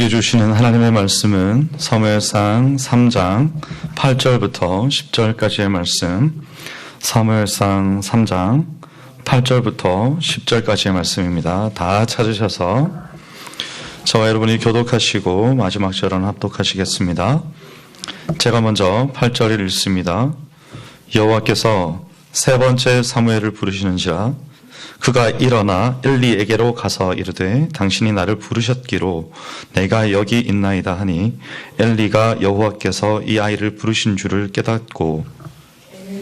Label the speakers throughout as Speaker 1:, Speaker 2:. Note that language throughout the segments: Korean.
Speaker 1: 우리에게 주시는 하나님의 말씀은 사무엘상 3장 8절부터 10절까지의 말씀, 사무엘상 3장 8절부터 10절까지의 말씀입니다. 다 찾으셔서 저와 여러분이 교독하시고 마지막 절은 합독하시겠습니다. 제가 먼저 8절을 읽습니다. 여호와께서 세 번째 사무엘을 부르시는지라 그가 일어나 엘리에게로 가서 이르되 당신이 나를 부르셨기로 내가 여기 있나이다 하니 엘리가 여호와께서 이 아이를 부르신 줄을 깨닫고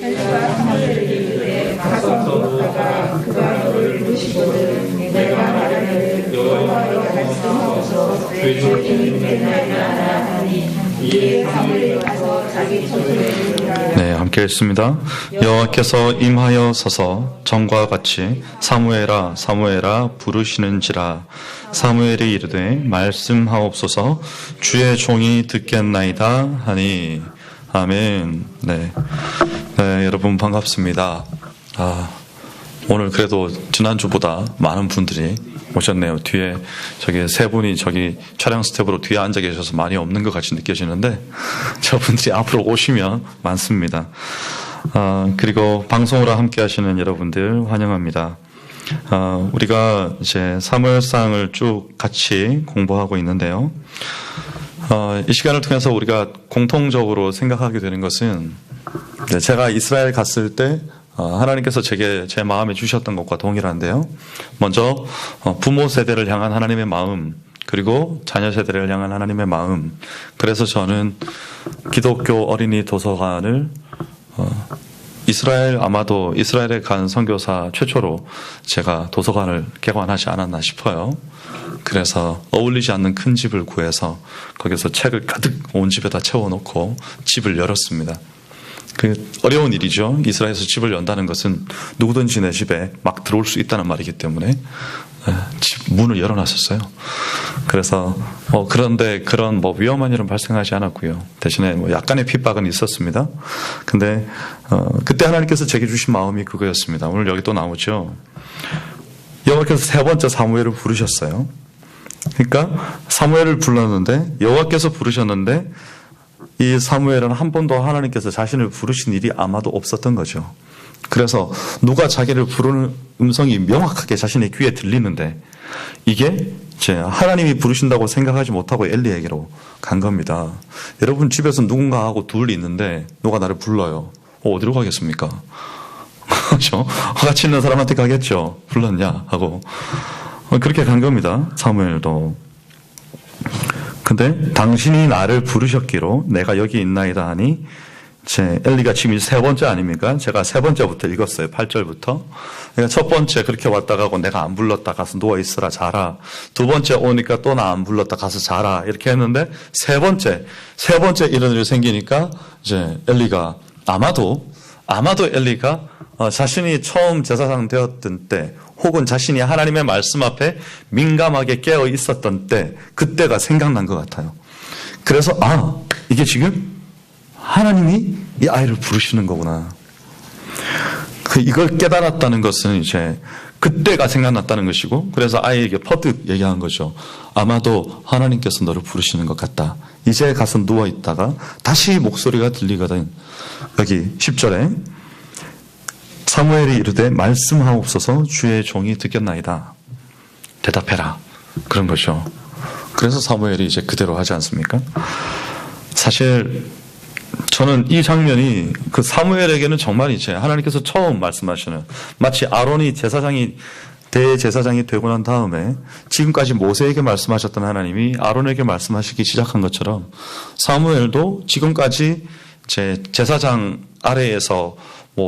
Speaker 1: 엘리가 사무엘에게 이르되 가서 보았다가 그가 너를 부르시거든 내가 말하기를 여호와의 말씀하옵소서 내 주인이 되나이다 하니 이에 사무엘이 가서 자기 처소에 네, 함께 읽습니다. 여호와께서 임하여 서서 전과 같이 사무엘아 사무엘아 부르시는지라 사무엘이 이르되 말씀하옵소서 주의 종이 듣겠나이다 하니 아멘. 네, 여러분 반갑습니다. 오늘 그래도 지난주보다 많은 분들이 오셨네요. 뒤에 저기 세 분이 저기 촬영 스텝으로 뒤에 앉아 계셔서 많이 없는 것 같이 느껴지는데 저분들이 앞으로 오시면 많습니다. 그리고 방송으로 함께 하시는 여러분들 환영합니다. 우리가 이제 사무엘상을 쭉 같이 공부하고 있는데요. 이 시간을 통해서 우리가 공통적으로 생각하게 되는 것은 제가 이스라엘 갔을 때 하나님께서 제 마음에 주셨던 것과 동일한데요. 먼저 부모 세대를 향한 하나님의 마음, 그리고 자녀 세대를 향한 하나님의 마음. 그래서 저는 기독교 어린이 도서관을 아마도 이스라엘에 간 선교사 최초로 제가 도서관을 개관하지 않았나 싶어요. 그래서 어울리지 않는 큰 집을 구해서 거기서 책을 가득 온 집에다 채워놓고 집을 열었습니다. 어려운 일이죠. 이스라엘에서 집을 연다는 것은 누구든지 내 집에 막 들어올 수 있다는 말이기 때문에 집 문을 열어놨었어요. 그래서 그런데 그런 위험한 일은 발생하지 않았고요. 대신에 약간의 핍박은 있었습니다. 근데 그때 하나님께서 제게 주신 마음이 그거였습니다. 오늘 여기 또 나오죠. 여호와께서 세 번째 사무엘을 부르셨어요. 그러니까 사무엘을 불렀는데 여호와께서 부르셨는데 이 사무엘은 한 번도 하나님께서 자신을 부르신 일이 아마도 없었던 거죠. 그래서 누가 자기를 부르는 음성이 명확하게 자신의 귀에 들리는데 이게 하나님이 부르신다고 생각하지 못하고 엘리에게로 간 겁니다. 여러분 집에서 누군가하고 둘이 있는데 누가 나를 불러요. 어디로 가겠습니까? 그렇죠? 같이 있는 사람한테 가겠죠. 불렀냐 하고 그렇게 간 겁니다. 사무엘도. 근데 당신이 나를 부르셨기로 내가 여기 있나이다 하니 엘리가 지금 세 번째 아닙니까? 제가 세 번째부터 읽었어요. 8절부터. 그러니까 첫 번째 그렇게 왔다 가고 내가 안 불렀다 가서 누워있으라 자라. 두 번째 오니까 또 나 안 불렀다 가서 자라. 이렇게 했는데 세 번째 이런 일이 생기니까 이제 엘리가 아마도 엘리가 자신이 처음 제사장 되었던 때 혹은 자신이 하나님의 말씀 앞에 민감하게 깨어 있었던 때 그때가 생각난 것 같아요. 그래서 이게 지금 하나님이 이 아이를 부르시는 거구나. 이걸 깨달았다는 것은 이제 그때가 생각났다는 것이고 그래서 아이에게 퍼뜩 얘기한 거죠. 아마도 하나님께서 너를 부르시는 것 같다. 이제 가서 누워있다가 다시 목소리가 들리거든. 여기 10절에 사무엘이 이르되 말씀하옵소서 주의 종이 듣겠나이다. 대답해라. 그런 거죠. 그래서 사무엘이 이제 그대로 하지 않습니까? 사실 저는 이 장면이 그 사무엘에게는 정말 이제 하나님께서 처음 말씀하시는 마치 아론이 대제사장이 되고 난 다음에 지금까지 모세에게 말씀하셨던 하나님이 아론에게 말씀하시기 시작한 것처럼 사무엘도 지금까지 제사장 아래에서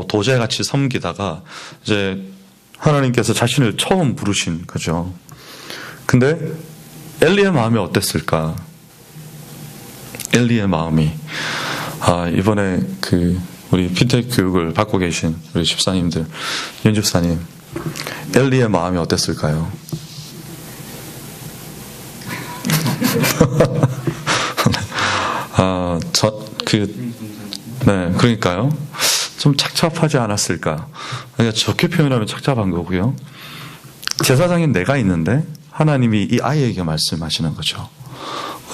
Speaker 1: 도제같이 섬기다가 이제 하나님께서 자신을 처음 부르신 거죠. 근데 엘리의 마음이 어땠을까? 엘리의 마음이 이번에 우리 피택 교육을 받고 계신 우리 집사님들, 윤 집사님, 엘리의 마음이 어땠을까요? 그러니까요. 좀 착잡하지 않았을까? 그러니까 좋게 표현하면 착잡한 거고요. 제사장인 내가 있는데 하나님이 이 아이에게 말씀하시는 거죠.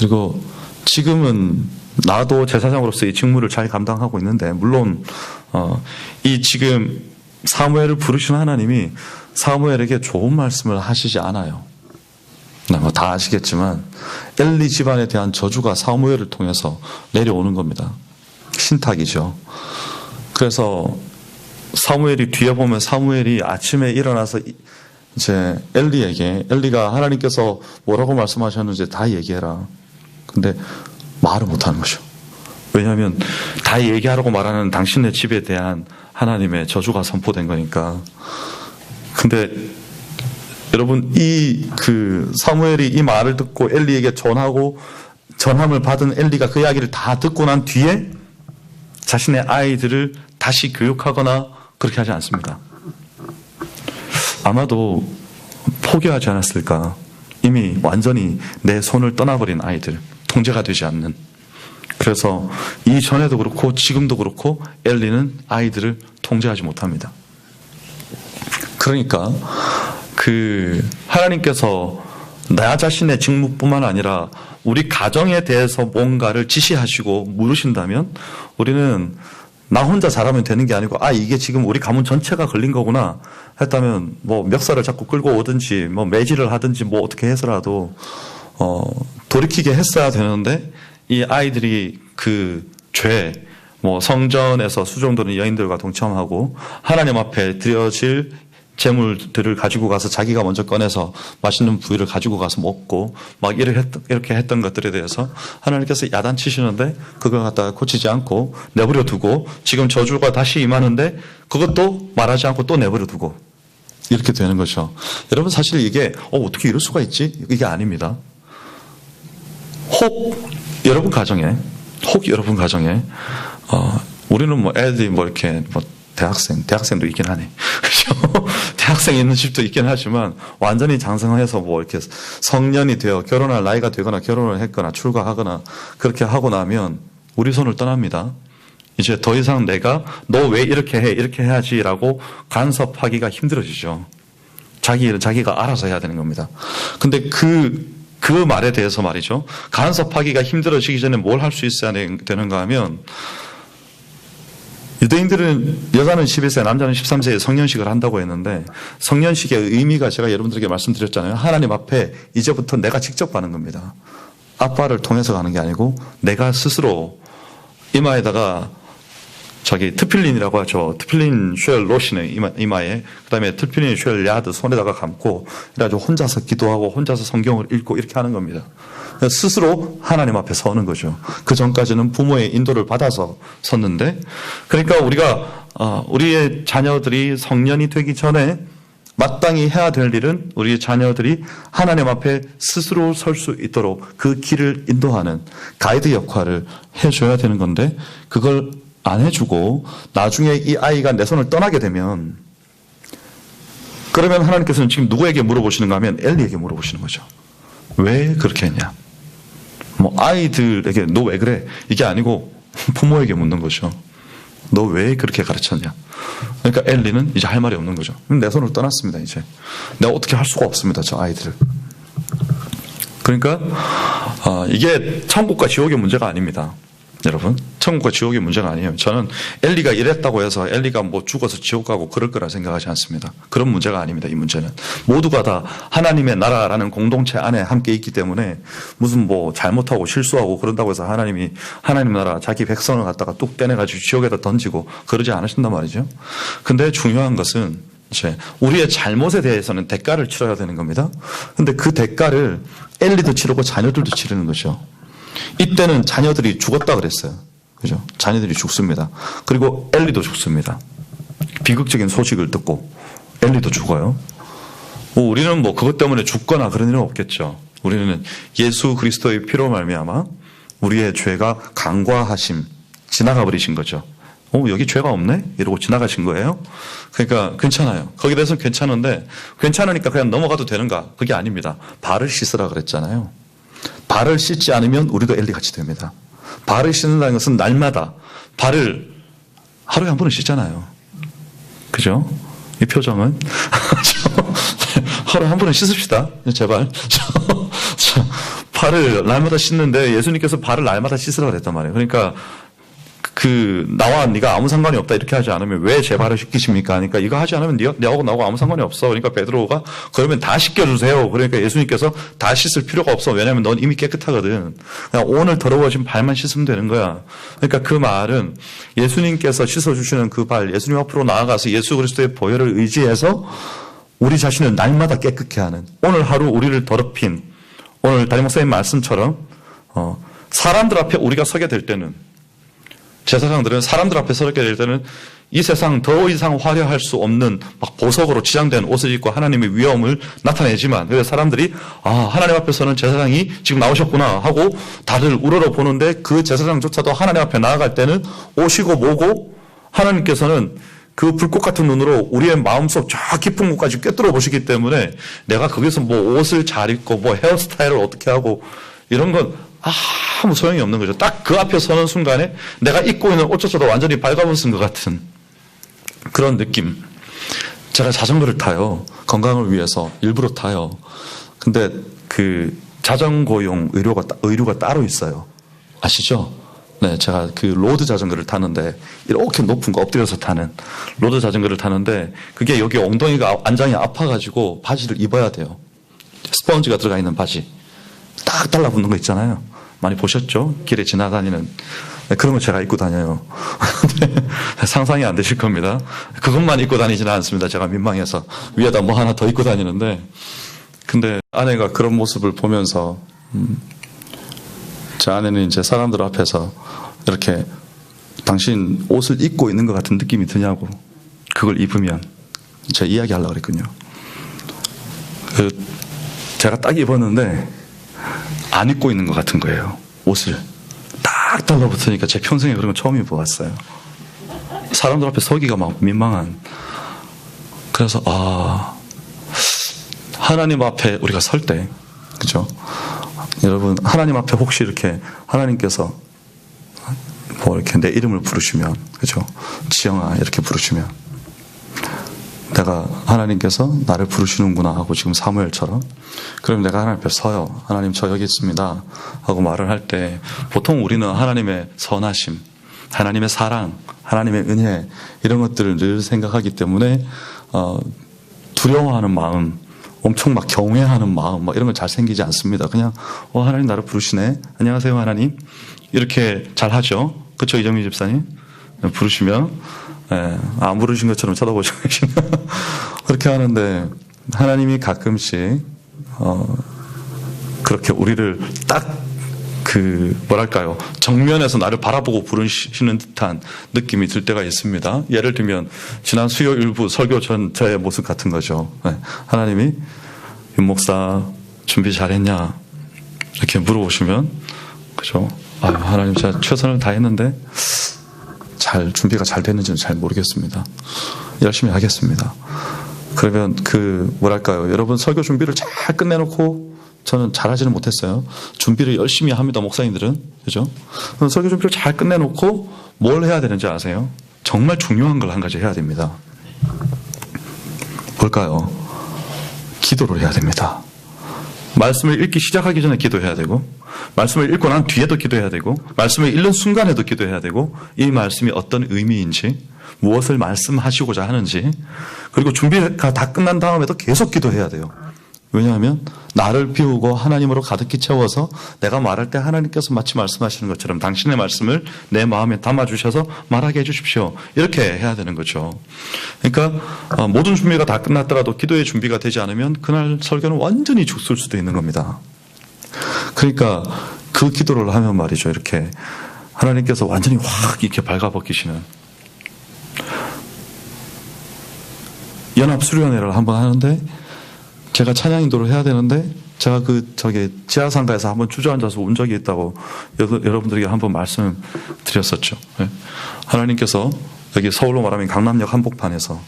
Speaker 1: 그리고 지금은 나도 제사장으로서 이 직무를 잘 감당하고 있는데, 물론 이 지금 사무엘을 부르신 하나님이 사무엘에게 좋은 말씀을 하시지 않아요. 뭐 다 아시겠지만 엘리 집안에 대한 저주가 사무엘을 통해서 내려오는 겁니다. 신탁이죠. 그래서 사무엘이 뒤에 보면 사무엘이 아침에 일어나서 이제 엘리가 하나님께서 뭐라고 말씀하셨는지 다 얘기해라. 근데 말을 못하는 거죠. 왜냐하면 다 얘기하라고 말하는 당신의 집에 대한 하나님의 저주가 선포된 거니까. 근데 여러분, 사무엘이 이 말을 듣고 엘리에게 전함을 받은 엘리가 그 이야기를 다 듣고 난 뒤에 자신의 아이들을 다시 교육하거나 그렇게 하지 않습니다. 아마도 포기하지 않았을까. 이미 완전히 내 손을 떠나버린 아이들, 통제가 되지 않는. 그래서 이전에도 그렇고 지금도 그렇고 엘리는 아이들을 통제하지 못합니다. 그러니까 하나님께서 나 자신의 직무뿐만 아니라 우리 가정에 대해서 뭔가를 지시하시고 물으신다면 우리는 나 혼자 잘하면 되는 게 아니고 이게 지금 우리 가문 전체가 걸린 거구나 했다면 뭐 멱살을 자꾸 끌고 오든지 뭐 매질을 하든지 뭐 어떻게 해서라도 돌이키게 했어야 되는데, 이 아이들이 성전에서 수종드는 여인들과 동참하고 하나님 앞에 드려질 재물들을 가지고 가서 자기가 먼저 꺼내서 맛있는 부위를 가지고 가서 먹고 막 이렇게 했던 것들에 대해서 하나님께서 야단치시는데 그걸 갖다가 고치지 않고 내버려 두고, 지금 저주가 다시 임하는데 그것도 말하지 않고 또 내버려 두고 이렇게 되는 거죠. 여러분, 사실 이게 어떻게 이럴 수가 있지? 이게 아닙니다. 여러분 가정에 우리는 뭐 애들이 뭐 이렇게 대학생도 있긴 하네. 그렇죠? 대학생 있는 집도 있긴 하지만 완전히 장성해서 뭐 이렇게 성년이 되어 결혼할 나이가 되거나 결혼을 했거나 출가하거나 그렇게 하고 나면 우리 손을 떠납니다. 이제 더 이상 내가 너 왜 이렇게 해? 이렇게 해야지라고 간섭하기가 힘들어지죠. 자기 일은 자기가 알아서 해야 되는 겁니다. 근데 그 말에 대해서 말이죠. 간섭하기가 힘들어지기 전에 뭘 할 수 있어야 되는가 하면, 유대인들은 여자는 12세, 남자는 13세에 성년식을 한다고 했는데, 성년식의 의미가 제가 여러분들에게 말씀드렸잖아요. 하나님 앞에 이제부터 내가 직접 가는 겁니다. 아빠를 통해서 가는 게 아니고 내가 스스로 이마에다가 트필린이라고 하죠. 트필린 쉘 로시네, 이마에. 그 다음에 트필린 쉘 야드 손에다가 감고, 그래가지고 혼자서 기도하고 혼자서 성경을 읽고 이렇게 하는 겁니다. 스스로 하나님 앞에 서는 거죠. 그 전까지는 부모의 인도를 받아서 섰는데, 그러니까 우리의 자녀들이 성년이 되기 전에 마땅히 해야 될 일은 우리의 자녀들이 하나님 앞에 스스로 설 수 있도록 그 길을 인도하는 가이드 역할을 해줘야 되는 건데, 그걸 안 해주고 나중에 이 아이가 내 손을 떠나게 되면, 그러면 하나님께서는 지금 누구에게 물어보시는가 하면 엘리에게 물어보시는 거죠. 왜 그렇게 했냐? 뭐 아이들에게 너 왜 그래? 이게 아니고 부모에게 묻는 거죠. 너 왜 그렇게 가르쳤냐? 그러니까 엘리는 이제 할 말이 없는 거죠. 내 손을 떠났습니다. 이제 내가 어떻게 할 수가 없습니다. 저 아이들을. 그러니까 이게 천국과 지옥의 문제가 아닙니다. 여러분, 천국과 지옥의 문제가 아니에요. 저는 엘리가 이랬다고 해서 엘리가 뭐 죽어서 지옥 가고 그럴 거라 생각하지 않습니다. 그런 문제가 아닙니다. 이 문제는 모두가 다 하나님의 나라라는 공동체 안에 함께 있기 때문에 무슨 뭐 잘못하고 실수하고 그런다고 해서 하나님 나라 자기 백성을 갖다가 뚝 떼내가지고 지옥에다 던지고 그러지 않으신단 말이죠. 근데 중요한 것은 이제 우리의 잘못에 대해서는 대가를 치러야 되는 겁니다. 근데 그 대가를 엘리도 치르고 자녀들도 치르는 거죠. 이때는 자녀들이 죽었다 그랬어요. 그죠? 자녀들이 죽습니다. 그리고 엘리도 죽습니다. 비극적인 소식을 듣고 엘리도 죽어요. 우리는 뭐 그것 때문에 죽거나 그런 일은 없겠죠. 우리는 예수 그리스도의 피로 말미암아 우리의 죄가 간과하심, 지나가 버리신 거죠. 여기 죄가 없네? 이러고 지나가신 거예요. 그러니까 괜찮아요. 거기에 대해서는 괜찮은데, 괜찮으니까 그냥 넘어가도 되는가? 그게 아닙니다. 발을 씻으라 그랬잖아요. 발을 씻지 않으면 우리도 엘리같이 됩니다. 발을 씻는다는 것은 날마다 발을 하루에 한 번은 씻잖아요. 그죠? 이 표정은 하루에 한 번은 씻읍시다. 제발.
Speaker 2: 발을 날마다 씻는데 예수님께서 발을 날마다 씻으라고 그랬단 말이에요. 그러니까 나와 네가 아무 상관이 없다 이렇게 하지 않으면 왜 제 발을 씻기십니까? 그러니까 이거 하지 않으면 네하고 나하고 아무 상관이 없어. 그러니까 베드로가 그러면 다 씻겨주세요. 그러니까 예수님께서 다 씻을 필요가 없어. 왜냐하면 넌 이미 깨끗하거든. 그냥 오늘 더러워진 발만 씻으면 되는 거야. 그러니까 그 말은 예수님께서 씻어주시는 그 발, 예수님 앞으로 나아가서 예수 그리스도의 보혈을 의지해서 우리 자신을 날마다 깨끗게 하는, 오늘 하루 우리를 더럽힌, 오늘 담임 목사님 말씀처럼 사람들 앞에 우리가 서게 될 때는, 제사장들은 사람들 앞에 서게 될 때는 이 세상 더 이상 화려할 수 없는 막 보석으로 치장된 옷을 입고 하나님의 위엄을 나타내지만, 그래서 사람들이 하나님 앞에서는 제사장이 지금 나오셨구나 하고 다들 우러러 보는데, 그 제사장조차도 하나님 앞에 나아갈 때는 오시고 뭐고 하나님께서는 그 불꽃 같은 눈으로 우리의 마음속 저 깊은 곳까지 꿰뚫어 보시기 때문에, 내가 거기서 뭐 옷을 잘 입고 뭐 헤어스타일을 어떻게 하고 이런 건 아무 소용이 없는 거죠. 딱 그 앞에 서는 순간에 내가 입고 있는 옷조차도 완전히 발가벗은 것 같은 그런 느낌. 제가 자전거를 타요. 건강을 위해서 일부러 타요. 근데 그 자전거용 의류가 따로 있어요. 아시죠? 네, 제가 그 로드 자전거를 타는데, 이렇게 높은 거 엎드려서 타는 로드 자전거를 타는데, 그게 여기 엉덩이가 안장이 아파가지고 바지를 입어야 돼요. 스펀지가 들어가 있는 바지. 딱 달라붙는 거 있잖아요. 많이 보셨죠? 길에 지나다니는. 네, 그런 거 제가 입고 다녀요. 상상이 안 되실 겁니다. 그것만 입고 다니지는 않습니다. 제가 민망해서 위에다 뭐 하나 더 입고 다니는데, 근데 아내가 그런 모습을 보면서 제 아내는 이제 사람들 앞에서 이렇게 당신 옷을 입고 있는 것 같은 느낌이 드냐고, 그걸 입으면 제가 이야기하려고 그랬거든요. 제가 딱 입었는데 안 입고 있는 것 같은 거예요. 옷을 딱 달라붙으니까 제 평생에 그런 거 처음 입어봤어요. 사람들 앞에 서기가 막 민망한. 그래서 하나님 앞에 우리가 설 때, 그죠? 여러분, 하나님 앞에 혹시 이렇게 하나님께서 뭐 이렇게 내 이름을 부르시면, 그죠? 지영아 이렇게 부르시면, 내가 하나님께서 나를 부르시는구나 하고, 지금 사무엘처럼, 그럼 내가 하나님 앞에 서요. 하나님 저 여기 있습니다 하고 말을 할 때, 보통 우리는 하나님의 선하심, 하나님의 사랑, 하나님의 은혜, 이런 것들을 늘 생각하기 때문에 두려워하는 마음, 엄청 막 경외하는 마음, 막 이런 건 잘 생기지 않습니다. 그냥 하나님 나를 부르시네, 안녕하세요 하나님, 이렇게 잘 하죠. 그렇죠, 이정미 집사님? 부르시면 안 부르신 것처럼 쳐다보시고 계시나 그렇게 하는데, 하나님이 가끔씩 그렇게 우리를 딱 뭐랄까요, 정면에서 나를 바라보고 부르시는 듯한 느낌이 들 때가 있습니다. 예를 들면 지난 수요일 일부 설교 전체의 모습 같은 거죠. 하나님이 윤 목사 준비 잘했냐 이렇게 물어보시면, 그죠? 하나님 제가 최선을 다했는데 준비가 잘 됐는지는 잘 모르겠습니다. 열심히 하겠습니다. 그러면 뭐랄까요, 여러분 설교 준비를 잘 끝내놓고, 저는 잘하지는 못했어요. 준비를 열심히 합니다, 목사님들은. 그죠? 설교 준비를 잘 끝내놓고 뭘 해야 되는지 아세요? 정말 중요한 걸 한 가지 해야 됩니다. 뭘까요? 기도를 해야 됩니다. 말씀을 읽기 시작하기 전에 기도해야 되고, 말씀을 읽고 난 뒤에도 기도해야 되고, 말씀을 읽는 순간에도 기도해야 되고, 이 말씀이 어떤 의미인지, 무엇을 말씀하시고자 하는지, 그리고 준비가 다 끝난 다음에도 계속 기도해야 돼요. 왜냐하면 나를 비우고 하나님으로 가득히 채워서 내가 말할 때 하나님께서 마치 말씀하시는 것처럼 당신의 말씀을 내 마음에 담아주셔서 말하게 해주십시오, 이렇게 해야 되는 거죠. 그러니까 모든 준비가 다 끝났더라도 기도의 준비가 되지 않으면 그날 설교는 완전히 죽을 수도 있는 겁니다. 그러니까 그 기도를 하면 말이죠, 이렇게 하나님께서 완전히 확 이렇게 발가벗기시는, 연합수련회를 한번 하는데, 제가 찬양 인도를 해야 되는데, 제가 지하상가에서 한번 주저앉아서 운 적이 있다고 여러분들에게 한번 말씀드렸었죠. 하나님께서 여기 서울로 말하면 강남역 한복판에서,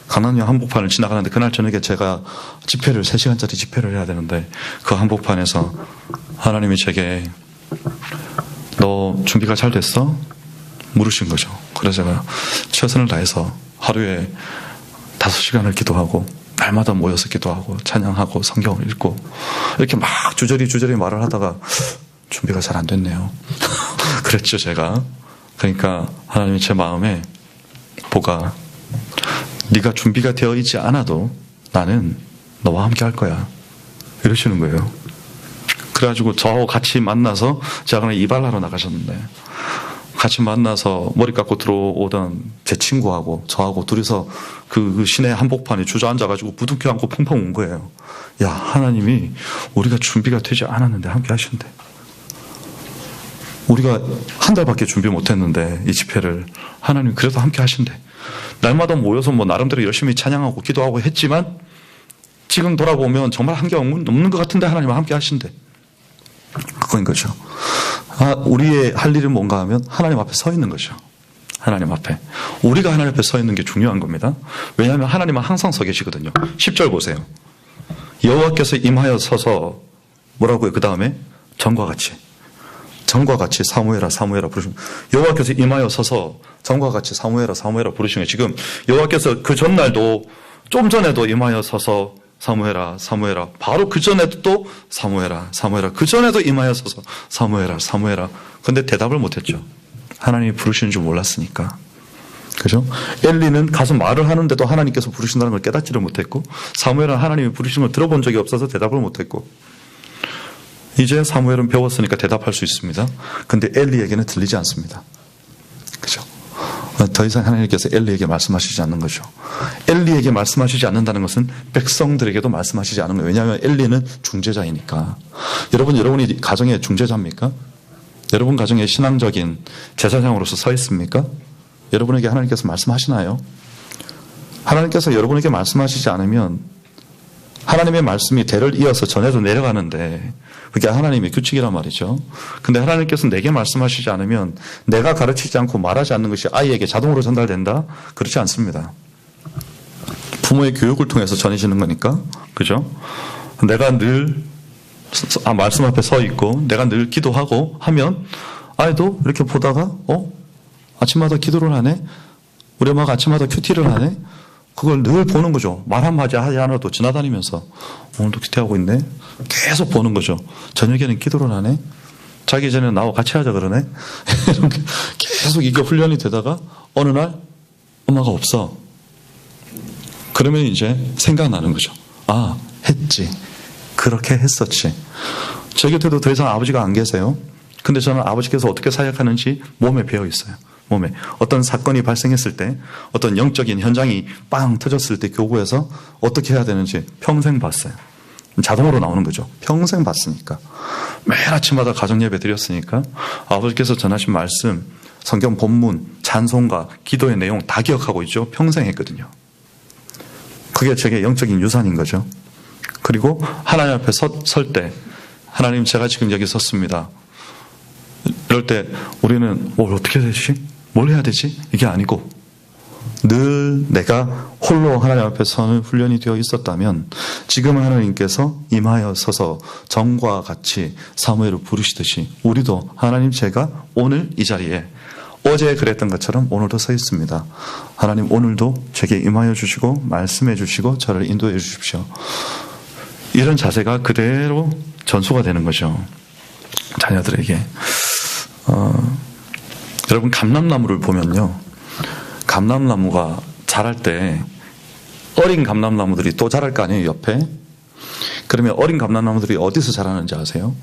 Speaker 2: 강남역 한복판을 지나가는데, 그날 저녁에 제가 3시간짜리 집회를 해야 되는데, 그 한복판에서 하나님이 제게 너 준비가 잘 됐어? 물으신 거죠. 그래서 제가 최선을 다해서 하루에 5시간을 기도하고, 날마다 모여서 기도하고 찬양하고 성경을 읽고 이렇게 막 주저리 말을 하다가 준비가 잘 안 됐네요. 그랬죠, 제가. 그러니까 하나님이 제 마음에 보가 네가 준비가 되어 있지 않아도 나는 너와 함께 할 거야. 이러시는 거예요. 그래가지고 저하고 같이 만나서 제가 그냥 이발하러 나가셨는데 같이 만나서 머리 깎고 들어오던 제 친구하고 저하고 둘이서 그 시내 한복판에 주저앉아가지고 부둥켜 안고 펑펑 운 거예요. 야, 하나님이 우리가 준비가 되지 않았는데 함께 하신대. 우리가 한 달밖에 준비 못했는데 이 집회를 하나님 그래도 함께 하신대. 날마다 모여서 뭐 나름대로 열심히 찬양하고 기도하고 했지만 지금 돌아보면 정말 한계 없는 것 같은데 하나님 함께 하신대. 그거인 거죠. 우리의 할 일은 뭔가 하면 하나님 앞에 서 있는 거죠. 하나님 앞에. 우리가 하나님 앞에 서 있는 게 중요한 겁니다. 왜냐하면 하나님은 항상 서 계시거든요. 10절 보세요. 여호와께서 임하여 서서 뭐라고요? 그 다음에 전과 같이 사무엘아 부르시면 여호와께서 임하여 서서 전과 같이 사무엘아 부르시면 지금 여호와께서 그 전날도 좀 전에도 임하여 서서 사무엘아 바로 그 전에도 또 사무엘아 그 전에도 임하여 서서 사무엘아 근데 대답을 못했죠. 하나님이 부르시는 줄 몰랐으니까. 그죠? 엘리는 가서 말을 하는데도 하나님께서 부르신다는 걸 깨닫지를 못했고 사무엘은 하나님이 부르시는 걸 들어본 적이 없어서 대답을 못했고 이제 사무엘은 배웠으니까 대답할 수 있습니다. 근데 엘리에게는 들리지 않습니다. 그죠? 더 이상 하나님께서 엘리에게 말씀하시지 않는 거죠. 엘리에게 말씀하시지 않는다는 것은 백성들에게도 말씀하시지 않는 거예요. 왜냐하면 엘리는 중재자이니까. 여러분이 가정의 중재자입니까? 여러분 가정에 신앙적인 제사장으로서 서 있습니까? 여러분에게 하나님께서 말씀하시나요? 하나님께서 여러분에게 말씀하시지 않으면 하나님의 말씀이 대를 이어서 전해져 내려가는데 그게 하나님의 규칙이란 말이죠. 근데 하나님께서 내게 말씀하시지 않으면 내가 가르치지 않고 말하지 않는 것이 아이에게 자동으로 전달된다? 그렇지 않습니다. 부모의 교육을 통해서 전해지는 거니까. 그죠? 내가 늘 말씀 앞에 서 있고 내가 늘 기도하고 하면 아이도 이렇게 보다가 아침마다 기도를 하네? 우리 엄마가 아침마다 큐티를 하네? 그걸 늘 보는 거죠. 말 한마디 하지 않아도 지나다니면서 오늘도 큐티하고 있네? 계속 보는 거죠. 저녁에는 기도를 하네? 자기 전에 나와 같이 하자 그러네? 이렇게 계속 이게 훈련이 되다가 어느 날 엄마가 없어. 그러면 이제 생각나는 거죠. 아, 했지. 그렇게 했었지. 저 곁에도 더 이상 아버지가 안 계세요. 근데 저는 아버지께서 어떻게 사역하는지 몸에 배어 있어요. 몸에. 어떤 사건이 발생했을 때, 어떤 영적인 현장이 빵 터졌을 때 교구에서 어떻게 해야 되는지 평생 봤어요. 자동으로 나오는 거죠. 평생 봤으니까. 매일 아침마다 가정예배 드렸으니까 아버지께서 전하신 말씀, 성경 본문, 찬송가, 기도의 내용 다 기억하고 있죠. 평생 했거든요. 그게 제게 영적인 유산인 거죠. 그리고 하나님 앞에 설 때 하나님 제가 지금 여기 섰습니다. 이럴 때 우리는 어떻게 해야 되지? 뭘 해야 되지? 이게 아니고 늘 내가 홀로 하나님 앞에 서는 훈련이 되어 있었다면 지금 하나님께서 임하여 서서 전과 같이 사무엘을 부르시듯이 우리도 하나님 제가 오늘 이 자리에 어제 그랬던 것처럼 오늘도 서 있습니다. 하나님 오늘도 제게 임하여 주시고 말씀해 주시고 저를 인도해 주십시오. 이런 자세가 그대로 전수가 되는 거죠. 자녀들에게. 여러분 감람나무를 보면요. 감람나무가 자랄 때 어린 감람나무들이 또 자랄 거 아니에요, 옆에? 그러면 어린 감람나무들이 어디서 자라는지 아세요?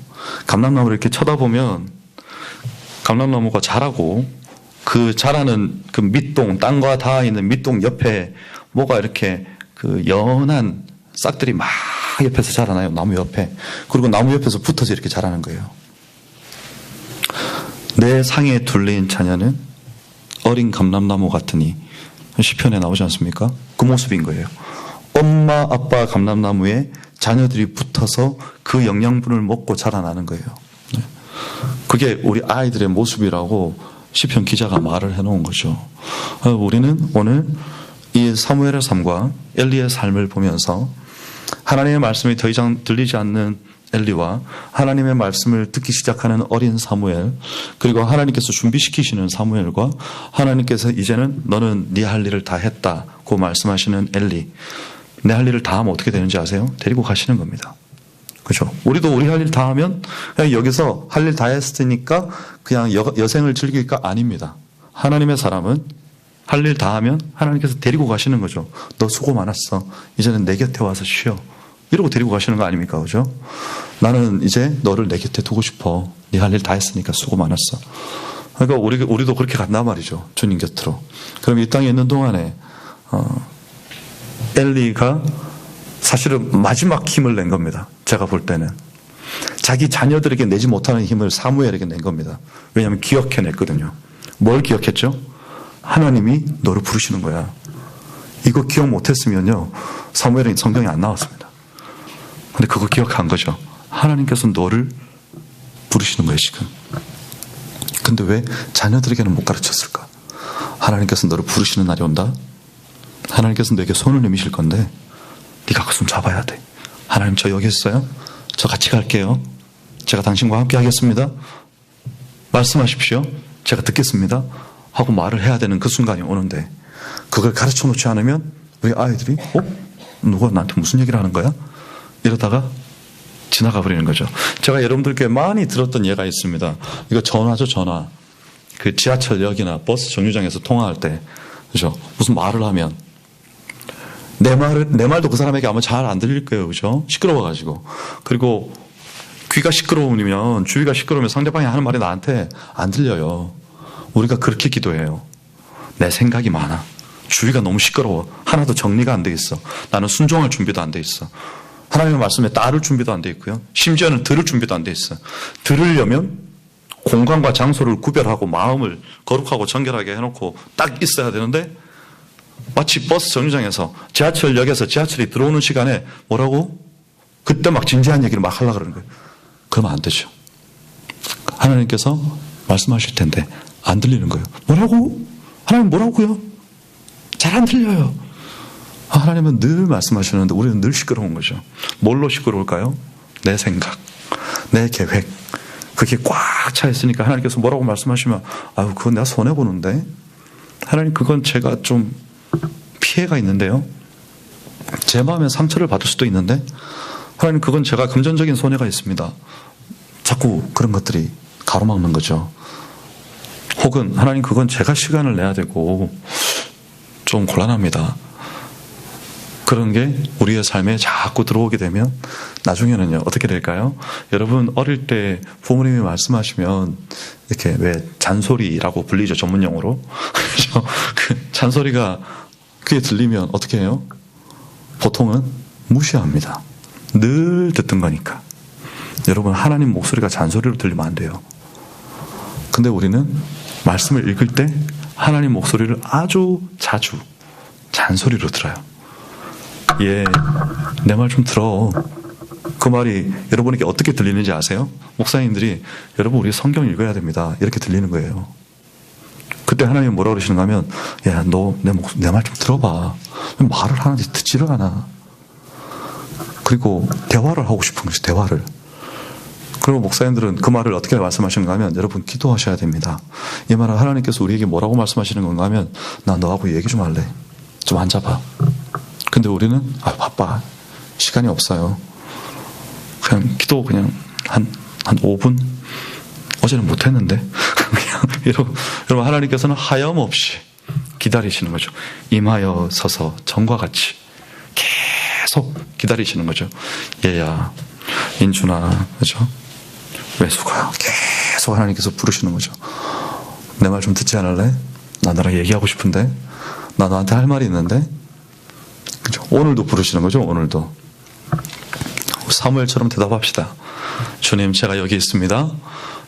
Speaker 2: 감람나무를 이렇게 쳐다보면 감람나무가 자라고 그 자라는 그 밑동, 땅과 닿아 있는 밑동 옆에 뭐가 이렇게 그 연한 싹들이 막 옆에서 자라나요, 나무 옆에. 그리고 나무 옆에서 붙어서 이렇게 자라는 거예요. 내 상에 둘린 자녀는 어린 감람나무 같으니 시편에 나오지 않습니까? 그 모습인 거예요. 엄마 아빠 감람나무에 자녀들이 붙어서 그 영양분을 먹고 자라나는 거예요. 그게 우리 아이들의 모습이라고 시편 기자가 말을 해놓은 거죠. 우리는 오늘 이 사무엘의 삶과 엘리의 삶을 보면서 하나님의 말씀이 더 이상 들리지 않는 엘리와 하나님의 말씀을 듣기 시작하는 어린 사무엘, 그리고 하나님께서 준비시키시는 사무엘과 하나님께서 이제는 너는 네 할 일을 다 했다고 말씀하시는 엘리, 내 할 일을 다 하면 어떻게 되는지 아세요? 데리고 가시는 겁니다. 그죠? 우리도 우리 할 일 다 하면 그냥 여기서 할 일 다 했으니까 그냥 여생을 즐길까? 아닙니다. 하나님의 사람은 할 일 다 하면 하나님께서 데리고 가시는 거죠. 너 수고 많았어. 이제는 내 곁에 와서 쉬어. 이러고 데리고 가시는 거 아닙니까? 그죠? 나는 이제 너를 내 곁에 두고 싶어. 네 할 일 다 했으니까 수고 많았어. 그러니까 우리도 그렇게 간단 말이죠. 주님 곁으로. 그럼 이 땅에 있는 동안에 엘리가 사실은 마지막 힘을 낸 겁니다. 제가 볼 때는. 자기 자녀들에게 내지 못하는 힘을 사무엘에게 낸 겁니다. 왜냐하면 기억해냈거든요. 뭘 기억했죠? 하나님이 너를 부르시는 거야. 이거 기억 못했으면요, 사무엘은 성경에 안 나왔습니다. 근데 그거 기억한 거죠. 하나님께서 너를 부르시는 거예요, 지금. 근데 왜 자녀들에게는 못 가르쳤을까? 하나님께서 너를 부르시는 날이 온다. 하나님께서 너에게 손을 내미실 건데 네가 그 손 잡아야 돼. 하나님, 저 여기 있어요. 저 같이 갈게요. 제가 당신과 함께 하겠습니다. 말씀하십시오. 제가 듣겠습니다. 하고 말을 해야 되는 그 순간이 오는데, 그걸 가르쳐 놓지 않으면 왜 아이들이 누가 나한테 무슨 얘기를 하는 거야? 이러다가 지나가 버리는 거죠. 제가 여러분들께 많이 들었던 예가 있습니다. 이거 전화죠, 전화. 그 지하철역이나 버스 정류장에서 통화할 때, 그죠? 무슨 말을 하면 내 말도 그 사람에게 아마 잘 안 들릴 거예요, 그죠? 시끄러워가지고. 그리고 귀가 시끄러우면, 주위가 시끄러우면 상대방이 하는 말이 나한테 안 들려요. 우리가 그렇게 기도해요. 내 생각이 많아. 주위가 너무 시끄러워. 하나도 정리가 안 돼 있어. 나는 순종할 준비도 안 돼 있어. 하나님의 말씀에 따를 준비도 안 돼 있고요. 심지어는 들을 준비도 안 돼 있어. 들으려면 공간과 장소를 구별하고 마음을 거룩하고 정결하게 해놓고 딱 있어야 되는데, 마치 버스 정류장에서 지하철역에서 지하철이 들어오는 시간에 뭐라고? 그때 막 진지한 얘기를 막 하려고 그러는 거예요. 그러면 안 되죠. 하나님께서 말씀하실 텐데 안 들리는 거예요. 뭐라고? 하나님 뭐라고요? 잘 안 들려요. 하나님은 늘 말씀하시는데 우리는 늘 시끄러운 거죠. 뭘로 시끄러울까요? 내 생각, 내 계획. 그게 꽉 차 있으니까 하나님께서 뭐라고 말씀하시면, 아유, 그건 내가 손해보는데. 하나님, 그건 제가 좀 피해가 있는데요. 제 마음에 상처를 받을 수도 있는데, 하나님, 그건 제가 금전적인 손해가 있습니다. 자꾸 그런 것들이 가로막는 거죠. 혹은 하나님, 그건 제가 시간을 내야 되고 좀 곤란합니다. 그런 게 우리의 삶에 자꾸 들어오게 되면 나중에는요, 어떻게 될까요? 여러분, 어릴 때 부모님이 말씀하시면 이렇게 왜 잔소리라고 불리죠, 전문용어로. 그래서 그 잔소리가 귀에 들리면 어떻게 해요? 보통은 무시합니다. 늘 듣던 거니까. 여러분, 하나님 목소리가 잔소리로 들리면 안 돼요. 근데 우리는 말씀을 읽을 때 하나님 목소리를 아주 자주 잔소리로 들어요. 예, 내 말 좀 들어. 그 말이 여러분에게 어떻게 들리는지 아세요? 목사님들이, 여러분, 우리 성경 읽어야 됩니다, 이렇게 들리는 거예요. 그때 하나님이 뭐라고 그러시는가 하면, 야, 너 내 말 좀 들어봐. 말을 하는데 듣지를 않아. 그리고 대화를 하고 싶은 것이 대화를. 그리고 목사님들은 그 말을 어떻게 말씀하시는가 하면, 여러분, 기도하셔야 됩니다. 이 말은 하나님께서 우리에게 뭐라고 말씀하시는 건가 하면, 나 너하고 얘기 좀 할래. 좀 앉아봐. 근데 우리는, 바빠. 시간이 없어요. 그냥 기도 한 5분? 어제는 못했는데. 그냥 여러분, 하나님께서는 하염없이 기다리시는 거죠. 임하여 서서 전과 같이 계속 기다리시는 거죠. 얘야, 인준아, 그죠? 왜 수고야? 계속 하나님께서 부르시는 거죠. 내 말 좀 듣지 않을래? 나 너랑 얘기하고 싶은데? 나 너한테 할 말이 있는데? 그죠? 오늘도 부르시는 거죠, 오늘도. 사무엘처럼 대답합시다. 주님, 제가 여기 있습니다.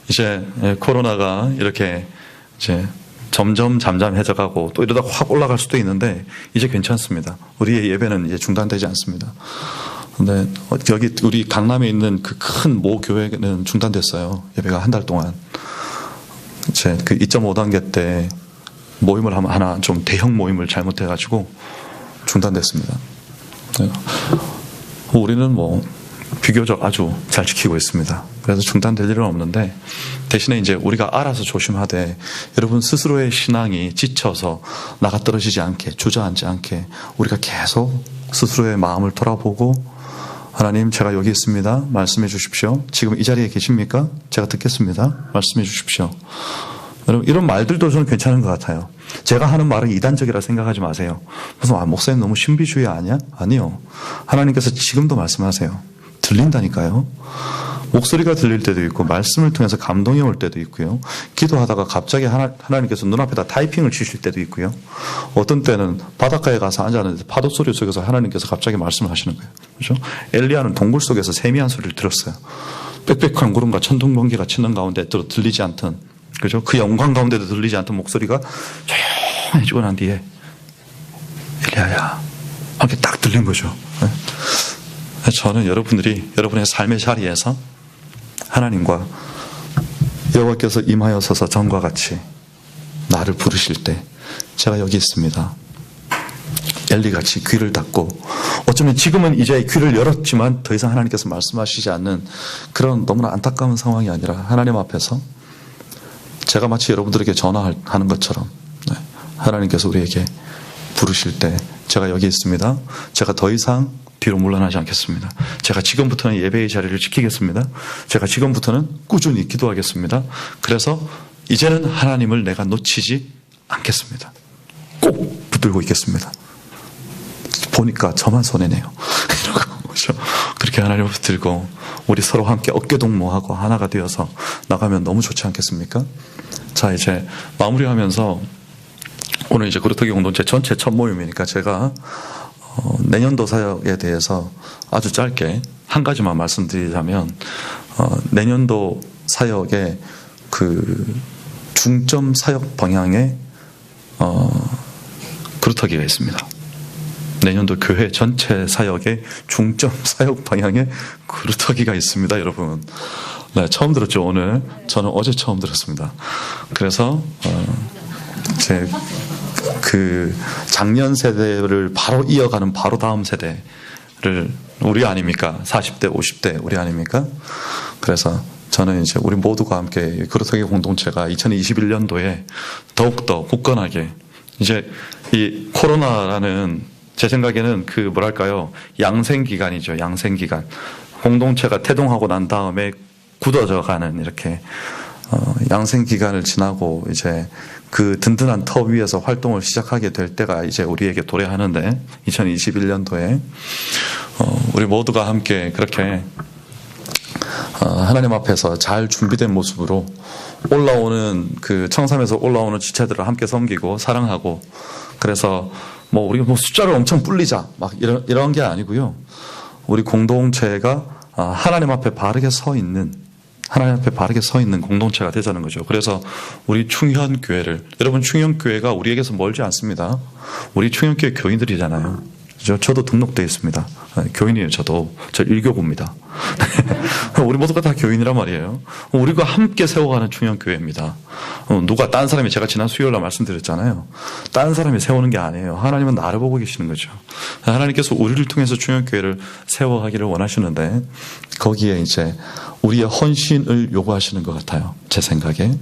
Speaker 2: 이제 코로나가 이렇게 이제 점점 잠잠해져 가고 또 이러다가 확 올라갈 수도 있는데 이제 괜찮습니다. 우리의 예배는 이제 중단되지 않습니다. 근데 여기 우리 강남에 있는 그 큰 모 교회는 중단됐어요. 예배가 한 달 동안. 이제 그 2.5단계 때 모임을 하나 좀 대형 모임을 잘못해가지고 중단됐습니다. 우리는 비교적 아주 잘 지키고 있습니다. 그래서 중단될 일은 없는데, 대신에 이제 우리가 알아서 조심하되, 여러분 스스로의 신앙이 지쳐서 나가 떨어지지 않게, 주저앉지 않게 우리가 계속 스스로의 마음을 돌아보고 하나님 제가 여기 있습니다. 말씀해 주십시오. 지금 이 자리에 계십니까? 제가 듣겠습니다. 말씀해 주십시오. 여러분 이런 말들도 저는 괜찮은 것 같아요. 제가 하는 말은 이단적이라 생각하지 마세요. 무슨 목사님 너무 신비주의 아니야? 아니요. 하나님께서 지금도 말씀하세요. 들린다니까요. 목소리가 들릴 때도 있고 말씀을 통해서 감동이 올 때도 있고요. 기도하다가 갑자기 하나님께서 눈앞에다 타이핑을 치실 때도 있고요. 어떤 때는 바닷가에 가서 앉았는데 파도 소리 속에서 하나님께서 갑자기 말씀을 하시는 거예요. 그렇죠? 엘리야는 동굴 속에서 세미한 소리를 들었어요. 빽빽한 구름과 천둥 번개가 치는 가운데 또 들리지 않던, 그죠? 그 영광 가운데도 들리지 않던 목소리가 조용해지고 난 뒤에 엘리야야 이렇게 딱 들린 거죠. 네? 저는 여러분들이 여러분의 삶의 자리에서 하나님과 여호와께서 임하여서서 전과 같이 나를 부르실 때 제가 여기 있습니다. 엘리같이 귀를 닫고 어쩌면 지금은 이제 귀를 열었지만 더 이상 하나님께서 말씀하시지 않는 그런 너무나 안타까운 상황이 아니라 하나님 앞에서 제가 마치 여러분들에게 전화하는 것처럼 하나님께서 우리에게 부르실 때 제가 여기 있습니다. 제가 더 이상 뒤로 물러나지 않겠습니다. 제가 지금부터는 예배의 자리를 지키겠습니다. 제가 지금부터는 꾸준히 기도하겠습니다. 그래서 이제는 하나님을 내가 놓치지 않겠습니다. 꼭 붙들고 있겠습니다. 보니까 저만 손해네요. 그렇게 하나님을 붙들고 우리 서로 함께 어깨동무하고 하나가 되어서 나가면 너무 좋지 않겠습니까? 자, 이제 마무리하면서 오늘 이제 그루터기 공동체 전체 첫 모임이니까 제가 내년도 사역에 대해서 아주 짧게 한 가지만 말씀드리자면 내년도 사역의 그 중점 사역 방향에 그루터기가 있습니다. 내년도 교회 전체 사역의 중점 사역 방향에 그루터기가 있습니다, 여러분. 네, 처음 들었죠, 오늘? 저는 어제 처음 들었습니다. 그래서 제 그 작년 세대를 바로 이어가는 바로 다음 세대를 우리 아닙니까? 40대, 50대 우리 아닙니까? 그래서 저는 이제 우리 모두가 함께 그루터기 공동체가 2021년도에 더욱더 굳건하게 이제 이 코로나라는 제 생각에는 그 뭐랄까요? 양생기간이죠. 양생기간. 공동체가 태동하고 난 다음에 굳어져 가는 이렇게 양생기간을 지나고 이제 그 든든한 터 위에서 활동을 시작하게 될 때가 이제 우리에게 도래하는데 2021년도에 우리 모두가 함께 그렇게 하나님 앞에서 잘 준비된 모습으로 올라오는 그 청삼에서 올라오는 지체들을 함께 섬기고 사랑하고 그래서 뭐 우리가 뭐 숫자를 엄청 불리자 막 이런 게 아니고요. 우리 공동체가 하나님 앞에 바르게 서 있는 공동체가 되자는 거죠. 그래서 우리 충현교회를, 여러분 충현교회가 우리에게서 멀지 않습니다. 우리 충현교회 교인들이잖아요. 저도 등록되어 있습니다. 교인이에요, 저도. 저 1교구입니다. 우리 모두가 다 교인이란 말이에요. 우리가 함께 세워가는 충현교회입니다. 누가 딴 사람이, 제가 지난 수요일날 말씀드렸잖아요. 딴 사람이 세우는 게 아니에요. 하나님은 나를 보고 계시는 거죠. 하나님께서 우리를 통해서 충현교회를 세워가기를 원하시는데 거기에 이제 우리의 헌신을 요구하시는 것 같아요. 제 생각에.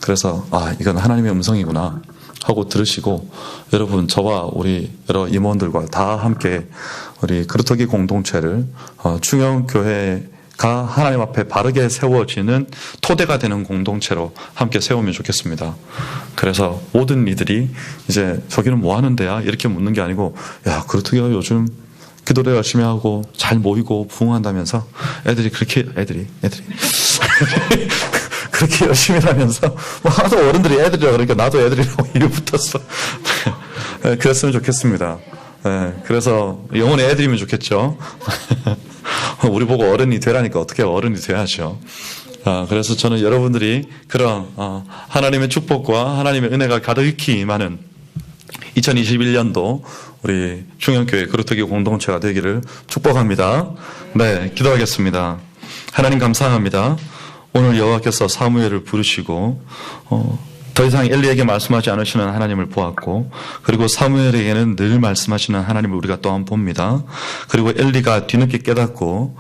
Speaker 2: 그래서 이건 하나님의 음성이구나 하고 들으시고 여러분 저와 우리 여러 임원들과 다 함께 우리 그루터기 공동체를 충현교회가 하나님 앞에 바르게 세워지는 토대가 되는 공동체로 함께 세우면 좋겠습니다. 그래서 모든 이들이 이제 저기는 뭐 하는 데야? 이렇게 묻는 게 아니고 야 그루터기가 요즘 기도를 열심히 하고 잘 모이고 부흥한다면서 애들이 그렇게 열심히 하면서 하도 어른들이 애들이라 그러니까 나도 애들이라고 이름 붙었어. 그랬으면 좋겠습니다. 그래서 영원히 애들이면 좋겠죠. 우리 보고 어른이 되라니까 어떻게 어른이 돼야죠. 그래서 저는 여러분들이 그런 하나님의 축복과 하나님의 은혜가 가득히 임하는 2021년도 우리 충현교회 그루터기 공동체가 되기를 축복합니다. 네, 기도하겠습니다. 하나님 감사합니다. 오늘 여호와께서 사무엘을 부르시고 더 이상 엘리에게 말씀하지 않으시는 하나님을 보았고 그리고 사무엘에게는 늘 말씀하시는 하나님을 우리가 또한 봅니다. 그리고 엘리가 뒤늦게 깨닫고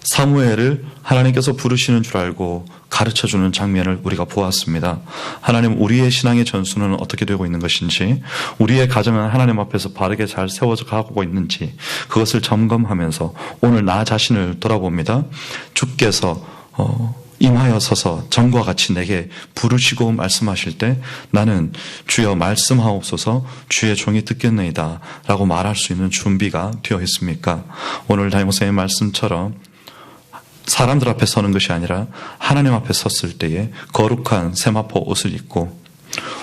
Speaker 2: 사무엘을 하나님께서 부르시는 줄 알고 가르쳐주는 장면을 우리가 보았습니다. 하나님, 우리의 신앙의 전수는 어떻게 되고 있는 것인지, 우리의 가정은 하나님 앞에서 바르게 잘 세워져 가고 있는지 그것을 점검하면서 오늘 나 자신을 돌아봅니다. 주께서 임하여서서 전과 같이 내게 부르시고 말씀하실 때 나는 주여 말씀하옵소서 주의 종이 듣겠나이다 라고 말할 수 있는 준비가 되어 있습니까? 오늘 담임 목사님의 말씀처럼 사람들 앞에 서는 것이 아니라 하나님 앞에 섰을 때에 거룩한 세마포 옷을 입고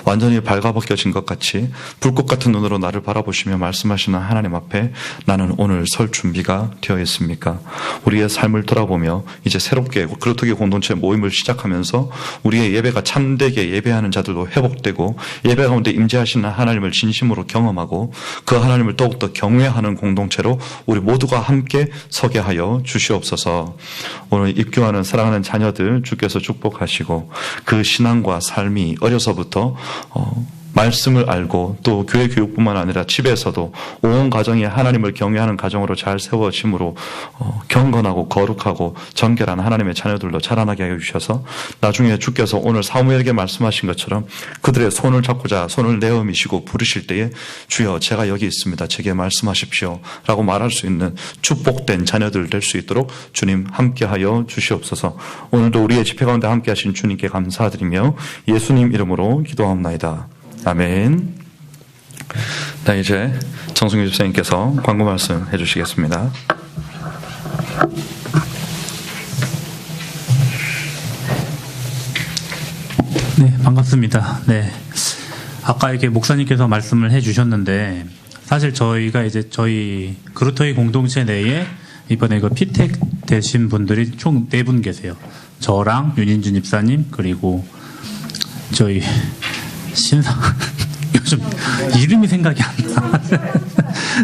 Speaker 2: 완전히 발가벗겨진 것 같이 불꽃 같은 눈으로 나를 바라보시며 말씀하시는 하나님 앞에 나는 오늘 설 준비가 되어 있습니까? 우리의 삶을 돌아보며 이제 새롭게 그루터기 공동체 모임을 시작하면서 우리의 예배가 참되게 예배하는 자들로 회복되고 예배 가운데 임재하시는 하나님을 진심으로 경험하고 그 하나님을 더욱더 경외하는 공동체로 우리 모두가 함께 서게 하여 주시옵소서. 오늘 입교하는 사랑하는 자녀들 주께서 축복하시고 그 신앙과 삶이 어려서부터 말씀을 알고 또 교회 교육뿐만 아니라 집에서도 온 가정이 하나님을 경외하는 가정으로 잘 세워짐으로 경건하고 거룩하고 정결한 하나님의 자녀들로 자라나게 하여 주셔서 나중에 주께서 오늘 사무엘에게 말씀하신 것처럼 그들의 손을 잡고자 손을 내어미시고 부르실 때에 주여 제가 여기 있습니다. 제게 말씀하십시오 라고 말할 수 있는 축복된 자녀들 될 수 있도록 주님 함께하여 주시옵소서. 오늘도 우리의 집회 가운데 함께하신 주님께 감사드리며 예수님 이름으로 기도합나이다. 아멘. 네, 이제 정승규 집사님께서 광고 말씀 해주시겠습니다.
Speaker 3: 네, 반갑습니다. 네, 아까 이렇게 목사님께서 말씀을 해주셨는데 사실 저희가 이제 저희 그루터기 공동체 내에 이번에 그 피택 되신 분들이 총 4분 계세요. 저랑 윤인준 집사님 그리고 저희 요즘 이름이 생각이 안 나.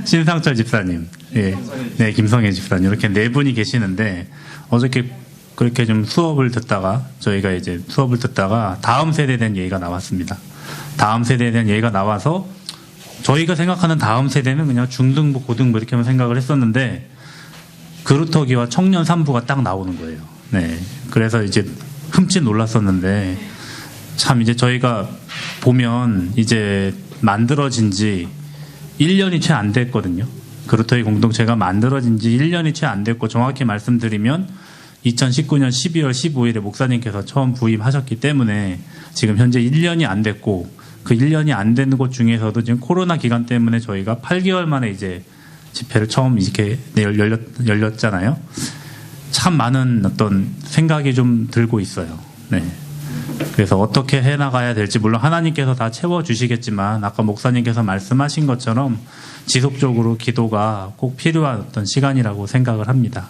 Speaker 3: 신상철 집사님, 네, 김성애 집사님 이렇게 4분이 계시는데 어저께 그렇게 좀 수업을 듣다가 저희가 이제 수업을 듣다가 다음 세대에 대한 얘기가 나왔습니다. 다음 세대에 대한 얘기가 나와서 저희가 생각하는 다음 세대는 그냥 중등부, 고등부 이렇게만 생각을 했었는데 그루터기와 청년 3부가 딱 나오는 거예요. 네, 그래서 이제 흠칫 놀랐었는데 참 이제 저희가 보면 이제 만들어진 지 1년이 채 안 됐거든요. 그루터기 공동체가 만들어진 지 1년이 채 안 됐고 정확히 말씀드리면 2019년 12월 15일에 목사님께서 처음 부임하셨기 때문에 지금 현재 1년이 안 됐고 그 1년이 안 된 곳 중에서도 지금 코로나 기간 때문에 저희가 8개월 만에 이제 집회를 처음 이렇게 열렸잖아요. 참 많은 어떤 생각이 좀 들고 있어요. 네. 그래서 어떻게 해나가야 될지 물론 하나님께서 다 채워주시겠지만 아까 목사님께서 말씀하신 것처럼 지속적으로 기도가 꼭 필요한 어떤 시간이라고 생각을 합니다.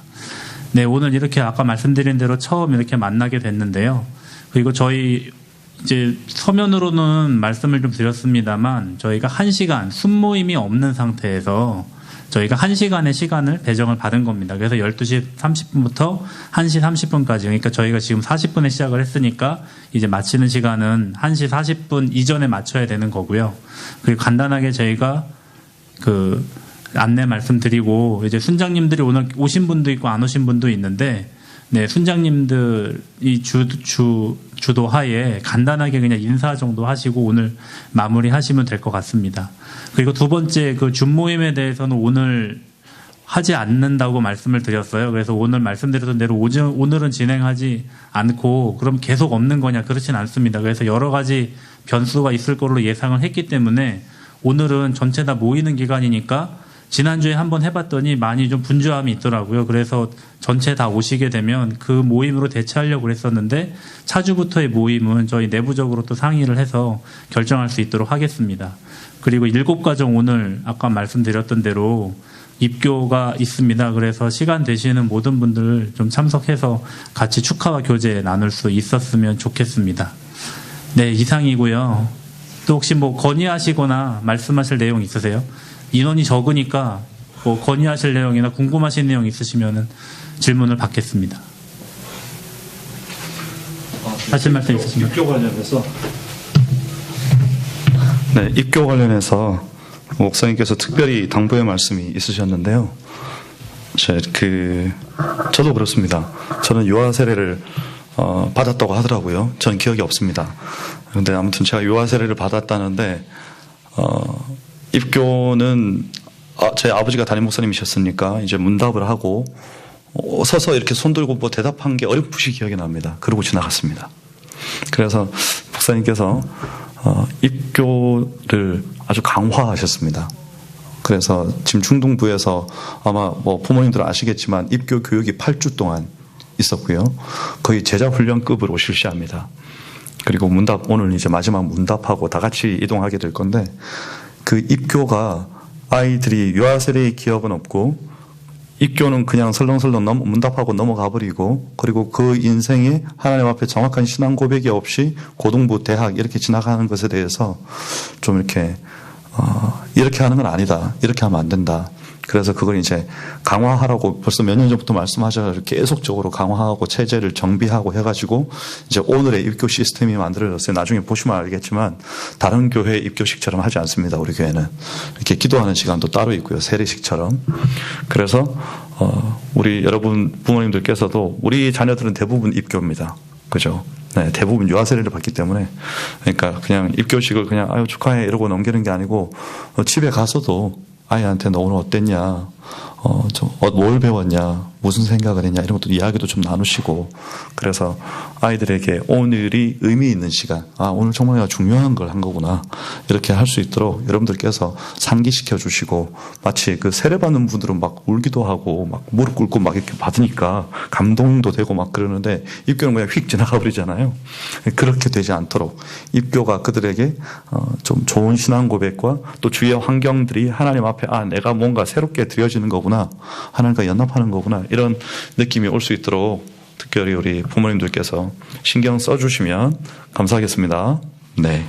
Speaker 3: 네, 오늘 이렇게 아까 말씀드린 대로 처음 이렇게 만나게 됐는데요. 그리고 저희 이제 서면으로는 말씀을 좀 드렸습니다만 저희가 1시간 순모임이 없는 상태에서 저희가 1시간의 시간을 배정을 받은 겁니다. 그래서 12시 30분부터 1시 30분까지 그러니까 저희가 지금 40분에 시작을 했으니까 이제 마치는 시간은 1시 40분 이전에 맞춰야 되는 거고요. 그리고 간단하게 저희가 그 안내 말씀드리고 이제 순장님들이 오늘 오신 분도 있고 안 오신 분도 있는데 네, 순장님들이 주도하에 간단하게 그냥 인사 정도 하시고 오늘 마무리 하시면 될 것 같습니다. 그리고 두 번째 그 줌모임에 대해서는 오늘 하지 않는다고 말씀을 드렸어요. 그래서 오늘 말씀드렸던 대로 오늘은 진행하지 않고 그럼 계속 없는 거냐 그렇진 않습니다. 그래서 여러 가지 변수가 있을 거로 예상을 했기 때문에 오늘은 전체 다 모이는 기간이니까 지난주에 한번 해봤더니 많이 좀 분주함이 있더라고요. 그래서 전체 다 오시게 되면 그 모임으로 대체하려고 그랬었는데 차주부터의 모임은 저희 내부적으로 또 상의를 해서 결정할 수 있도록 하겠습니다. 그리고 7가정 오늘 아까 말씀드렸던 대로 입교가 있습니다. 그래서 시간 되시는 모든 분들 좀 참석해서 같이 축하와 교제 나눌 수 있었으면 좋겠습니다. 네, 이상이고요. 또 혹시 뭐 건의하시거나 말씀하실 내용 있으세요? 인원이 적으니까 뭐 건의하실 내용이나 궁금하신 내용 있으시면 질문을 받겠습니다. 하실 말씀 있으신가요?
Speaker 1: 입교 관련해서 네, 입교 관련해서 목사님께서 특별히 당부의 말씀이 있으셨는데요. 저도 그렇습니다. 저는 유아 세례를 받았다고 하더라고요. 저는 기억이 없습니다. 근데 아무튼 제가 유아 세례를 받았다는데 입교는 제 아버지가 담임 목사님이셨으니까 이제 문답을 하고 서서 이렇게 손 들고 뭐 대답한 게 어렴풋이 기억이 납니다. 그러고 지나갔습니다. 그래서 목사님께서 입교를 아주 강화하셨습니다. 그래서 지금 중등부에서 아마 뭐 부모님들은 아시겠지만 입교 교육이 8주 동안 있었고요. 거의 제자 훈련급으로 실시합니다. 그리고 오늘 이제 마지막 문답하고 다 같이 이동하게 될 건데 그 입교가 아이들이 유아 세례의 기억은 없고 입교는 그냥 설렁설렁 문답하고 넘어가 버리고 그리고 그 인생에 하나님 앞에 정확한 신앙 고백이 없이 고등부, 대학 이렇게 지나가는 것에 대해서 좀 이렇게 하는 건 아니다. 이렇게 하면 안 된다. 그래서 그걸 이제 강화하라고 벌써 몇 년 전부터 말씀하셔서 계속적으로 강화하고 체제를 정비하고 해가지고 이제 오늘의 입교 시스템이 만들어졌어요. 나중에 보시면 알겠지만 다른 교회 입교식처럼 하지 않습니다. 우리 교회는 이렇게 기도하는 시간도 따로 있고요. 세례식처럼. 그래서 우리 여러분 부모님들께서도 우리 자녀들은 대부분 입교입니다. 그죠? 네, 대부분 유아 세례를 받기 때문에 그러니까 그냥 입교식을 그냥 아유 축하해 이러고 넘기는 게 아니고 집에 가서도 아이한테 너 오늘 어땠냐, 뭘 배웠냐, 무슨 생각을 했냐 이런 것도 이야기도 좀 나누시고 그래서 아이들에게 오늘이 의미 있는 시간, 오늘 정말 내가 중요한 걸 한 거구나 이렇게 할 수 있도록 여러분들께서 상기시켜 주시고 마치 그 세례받는 분들은 막 울기도 하고 막 무릎 꿇고 막 이렇게 받으니까 감동도 되고 막 그러는데 입교는 그냥 휙 지나가 버리잖아요. 그렇게 되지 않도록 입교가 그들에게 좀 좋은 신앙 고백과 또 주위의 환경들이 하나님 앞에 내가 뭔가 새롭게 드려지는 거구나, 하나님과 연합하는 거구나 이런 느낌이 올 수 있도록 특별히 우리 부모님들께서 신경 써주시면 감사하겠습니다. 네.